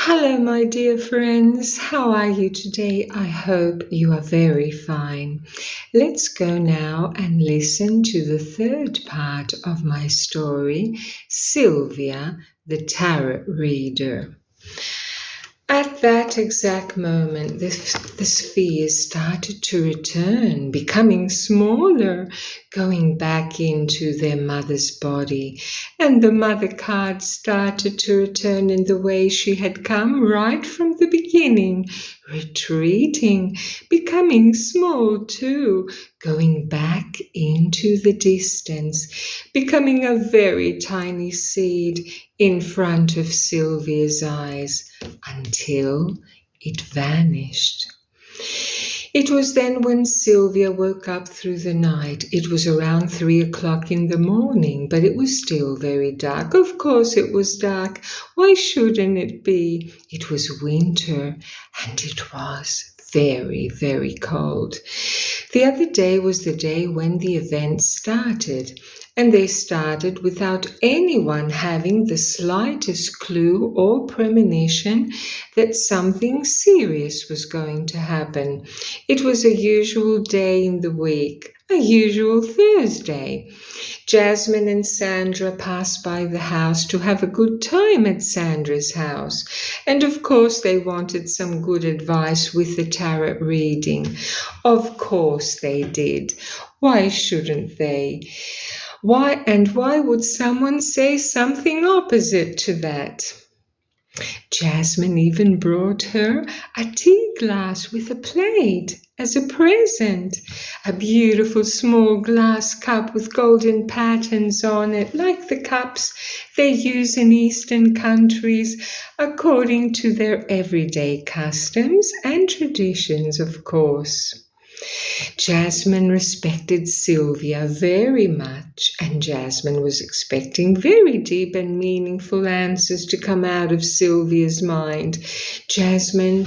Hello, my dear friends. How are you today? I hope you are very fine. Let's go now and listen to the third part of my story, Sylvia, the Tarot Reader. At that exact moment, the spheres started to return, becoming smaller, going back into their mother's body. And the mother card started to return in the way she had come right from the beginning, retreating, becoming small too, going back into the distance, becoming a very tiny seed in front of Sylvia's eyes, until it vanished. It was then when Sylvia woke up through the night. It was around 3 o'clock in the morning, but it was still very dark. Of course it was dark. Why shouldn't it be? It was winter, and it was very, very cold. The other day was the day when the event started, and they started without anyone having the slightest clue or premonition that something serious was going to happen. It was a usual day in the week, a usual Thursday. Jasmine and Sandra passed by the house to have a good time at Sandra's house. And of course they wanted some good advice with the tarot reading. Of course they did. Why shouldn't they? Why would someone say something opposite to that? Jasmine even brought her a tea glass with a plate as a present, a beautiful small glass cup with golden patterns on it, like the cups they use in Eastern countries according to their everyday customs and traditions, of course. Jasmine respected Sylvia very much, and Jasmine was expecting very deep and meaningful answers to come out of Sylvia's mind. Jasmine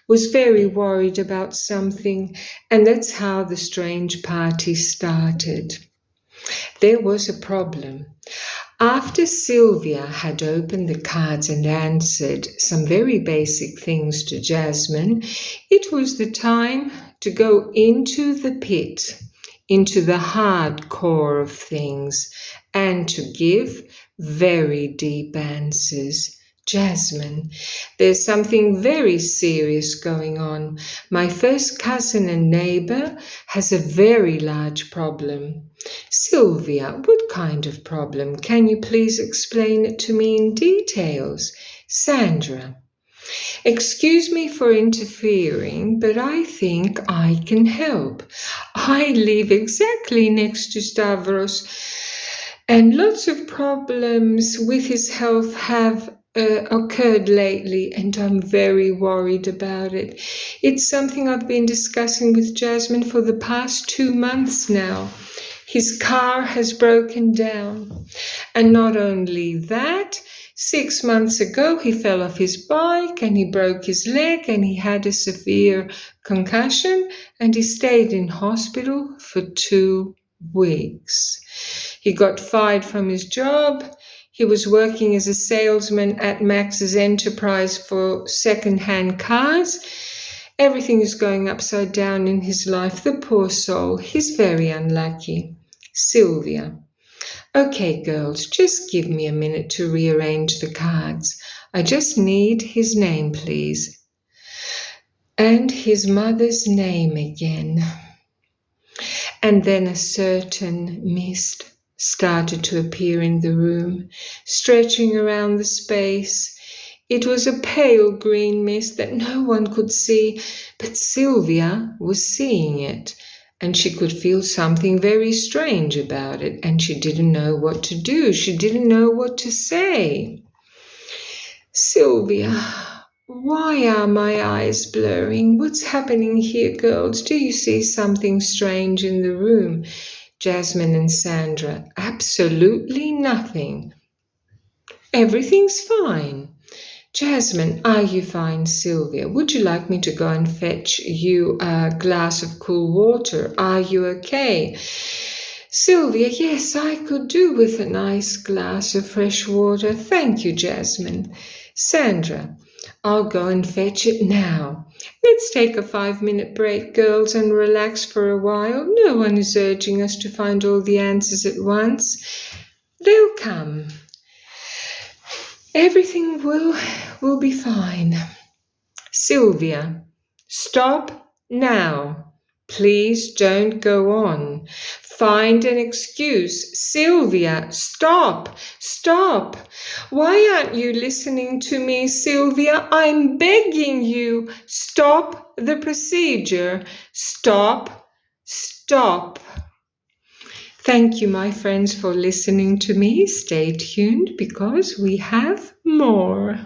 was very worried about something, and that's how the strange party started. There was a problem. After Sylvia had opened the cards and answered some very basic things to Jasmine, it was the time to go into the pit, into the hard core of things, and to give very deep answers. Jasmine, there's something very serious going on. My first cousin and neighbor has a very large problem. Sylvia, what kind of problem? Can you please explain it to me in details? Sandra, excuse me for interfering, but I think I can help. I live exactly next to Stavros, and lots of problems with his health have occurred lately, and I'm very worried about it. It's something I've been discussing with Jasmine for the past 2 months now. His car has broken down. And not only that, 6 months ago he fell off his bike and he broke his leg and he had a severe concussion and he stayed in hospital for 2 weeks. He got fired from his job. He was working as a salesman at Max's Enterprise for second-hand cars. Everything is going upside down in his life. The poor soul. He's very unlucky. Sylvia. Okay, girls, just give me a minute to rearrange the cards. I just need his name, please. And his mother's name again. And then a certain mist started to appear in the room, stretching around the space. It was a pale green mist that no one could see, but Sylvia was seeing it, and she could feel something very strange about it, and she didn't know what to do. She didn't know what to say. Sylvia, why are my eyes blurring? What's happening here, girls? Do you see something strange in the room? Jasmine and Sandra, absolutely nothing. Everything's fine. Jasmine, are you fine? Sylvia, would you like me to go and fetch you a glass of cool water? Are you okay? Sylvia, yes, I could do with a nice glass of fresh water. Thank you, Jasmine. Sandra, I'll go and fetch it now. Let's take a 5-minute break, girls, and relax for a while. No one is urging us to find all the answers at once. They'll come. Everything will be fine. Sylvia, stop now. Please don't go on. Find an excuse. Sylvia, stop. Stop. Why aren't you listening to me, Sylvia? I'm begging you. Stop the procedure. Stop. Stop. Thank you, my friends, for listening to me. Stay tuned because we have more.